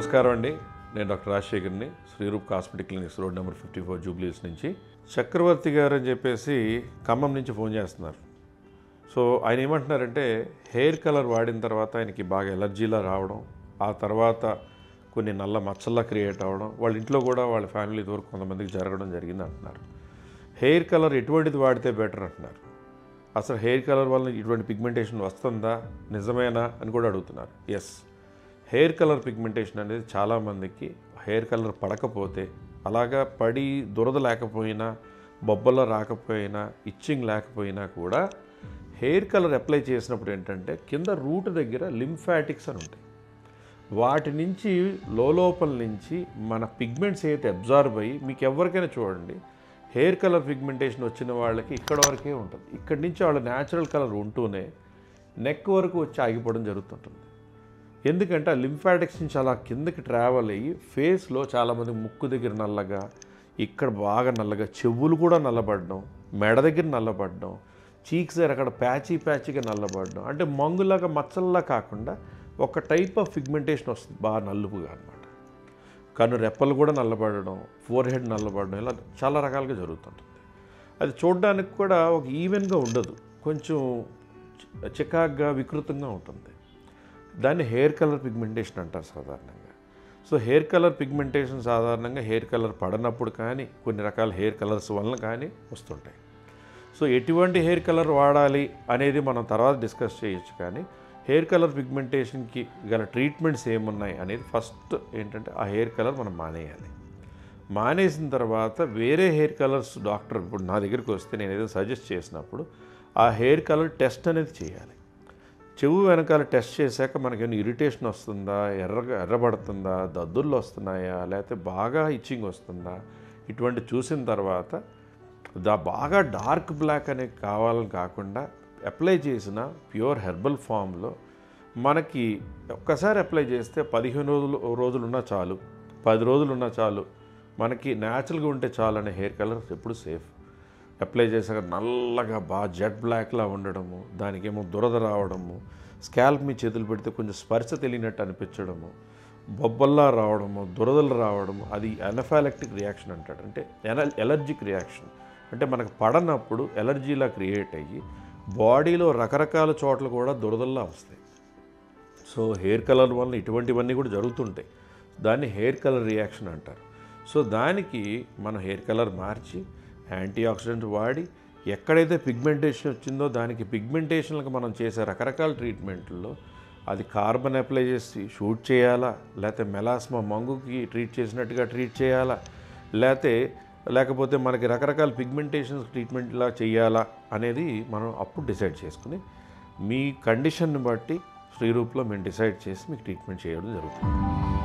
నమస్కారం అండి. నేను డాక్టర్ రాజశేఖర్ని, Sreeroop cosmetic clinics road number 54 జూబ్లీస్ నుంచి. చక్రవర్తి గారు అని చెప్పేసి ఖమ్మం నుంచి ఫోన్ చేస్తున్నారు. సో ఆయన ఏమంటున్నారంటే హెయిర్ కలర్ వాడిన తర్వాత ఆయనకి బాగా ఎలర్జీలా రావడం, ఆ తర్వాత కొన్ని నల్ల మచ్చల్లా క్రియేట్ అవ్వడం, వాళ్ళ ఇంట్లో కూడా వాళ్ళ ఫ్యామిలీ వరకు కొంతమందికి జరగడం జరిగింది అంటున్నారు. హెయిర్ కలర్ ఎటువంటిది వాడితే బెటర్ అంటున్నారు. అసలు హెయిర్ కలర్ వల్ల ఇటువంటి పిగ్మెంటేషన్ వస్తుందా, నిజమేనా అని కూడా అడుగుతున్నారు. ఎస్, హెయిర్ కలర్ పిగ్మెంటేషన్ అనేది చాలామందికి హెయిర్ కలర్ పడకపోతే, అలాగా పడి దురద లేకపోయినా, బొబ్బల్లో రాకపోయినా, ఇచ్చింగ్ లేకపోయినా కూడా హెయిర్ కలర్ అప్లై చేసినప్పుడు ఏంటంటే కింద రూట్ దగ్గర లింఫాటిక్స్ అని ఉంటాయి. వాటి నుంచి లోపల నుంచి మన పిగ్మెంట్స్ అయితే అబ్జార్బ్ అయ్యి, మీకు ఎవరికైనా చూడండి హెయిర్ కలర్ పిగ్మెంటేషన్ వచ్చిన వాళ్ళకి ఇక్కడ వరకే ఉంటుంది. ఇక్కడి నుంచి వాళ్ళ న్యాచురల్ కలర్ ఉంటూనే నెక్ వరకు వచ్చి ఆగిపోవడం జరుగుతుంటుంది. ఎందుకంటే ఆ లింఫాటిక్స్ నుంచి అలా కిందకి ట్రావెల్ అయ్యి ఫేస్లో చాలామంది ముక్కు దగ్గర నల్లగా, ఇక్కడ బాగా నల్లగా, చెవులు కూడా నల్లబడడం, మెడ దగ్గర నల్లబడడం, చీక్స్ దగ్గర అక్కడ ప్యాచీగా నల్లబడడం, అంటే మంగులాగా మచ్చల్లా కాకుండా ఒక టైప్ ఆఫ్ పిగ్మెంటేషన్ వస్తుంది, బాగా నలుపుగా అనమాట. కన్ను రెప్పలు కూడా నల్లబడడం, ఫోర్ హెడ్ నల్లబడడం, ఇలా చాలా రకాలుగా జరుగుతుంటుంది. అది చూడడానికి కూడా ఒక ఈవెన్గా ఉండదు, కొంచెం చికాగ్గా వికృతంగా ఉంటుంది. దాన్ని హెయిర్ కలర్ పిగ్మెంటేషన్ అంటారు సాధారణంగా. సో హెయిర్ కలర్ పిగ్మెంటేషన్ సాధారణంగా హెయిర్ కలర్ పడనప్పుడు కానీ, కొన్ని రకాల హెయిర్ కలర్స్ వలన కానీ వస్తుంటాయి. సో ఎటువంటి హెయిర్ కలర్ వాడాలి అనేది మనం తర్వాత డిస్కస్ చేయొచ్చు. కానీ హెయిర్ కలర్ పిగ్మెంటేషన్కి గల ట్రీట్మెంట్స్ ఏమున్నాయి అనేది ఫస్ట్ ఏంటంటే ఆ హెయిర్ కలర్ మనం మానేయాలి. మానేసిన తర్వాత వేరే హెయిర్ కలర్స్ డాక్టర్ ఇప్పుడు నా దగ్గరికి వస్తే నేను ఏదో సజెస్ట్ చేసినప్పుడు ఆ హెయిర్ కలర్ టెస్ట్ అనేది చేయాలి. చెవు వెనకాల టెస్ట్ చేశాక మనకేమైనా ఇరిటేషన్ వస్తుందా, ఎర్రబడుతుందా, దద్దుర్లు వస్తున్నాయా, లేకపోతే బాగా ఇచ్చింగ్ వస్తుందా, ఇటువంటి చూసిన తర్వాత బాగా డార్క్ బ్లాక్ అనేది కావాలని కాకుండా అప్లై చేసిన ప్యూర్ హెర్బల్ ఫామ్లో మనకి ఒక్కసారి అప్లై చేస్తే 15 రోజులు ఉన్నా చాలు, 10 రోజులు ఉన్నా చాలు, మనకి న్యాచురల్గా ఉంటే చాలు అనే హెయిర్ కలర్ ఎప్పుడు సేఫ్. అప్లై చేశాక నల్లగా బాగా జెట్ బ్లాక్లా ఉండడము, దానికేమో దురద రావడము, స్కాల్ప్ మీ చేతులు పెడితే కొంచెం స్పర్శ తెలియనట్టు అనిపించడము, బొబ్బల్లా రావడము, దురదలు రావడము, అది అనఫైలాక్టిక్ రియాక్షన్ అంటాడు. అంటే ఎలర్జిక్ రియాక్షన్ అంటే మనకు పడనప్పుడు ఎలర్జీలా క్రియేట్ అయ్యి బాడీలో రకరకాల చోట్ల కూడా దురదల్లా వస్తాయి. సో హెయిర్ కలర్ వల్ల ఇటువంటివన్నీ కూడా జరుగుతుంటాయి. దాన్ని హెయిర్ కలర్ రియాక్షన్ అంటారు. సో దానికి మనం హెయిర్ కలర్ మార్చి యాంటీ ఆక్సిడెంట్ వాడి ఎక్కడైతే పిగ్మెంటేషన్ వచ్చిందో దానికి పిగ్మెంటేషన్లకు మనం చేసే రకరకాల ట్రీట్మెంట్లో అది కార్బన్ అప్లై చేసి షూట్ చేయాలా, లేకపోతే మెలాస్మా మంగుకి ట్రీట్ చేసినట్టుగా ట్రీట్ చేయాలా, లేకపోతే మనకి రకరకాల పిగ్మెంటేషన్స్ ట్రీట్మెంట్లా చేయాలా అనేది మనం అప్పుడు డిసైడ్ చేసుకుని మీ కండిషన్ని బట్టి శ్రీరూప్లో మేము డిసైడ్ చేసి మీకు ట్రీట్మెంట్ చేయడం జరుగుతుంది.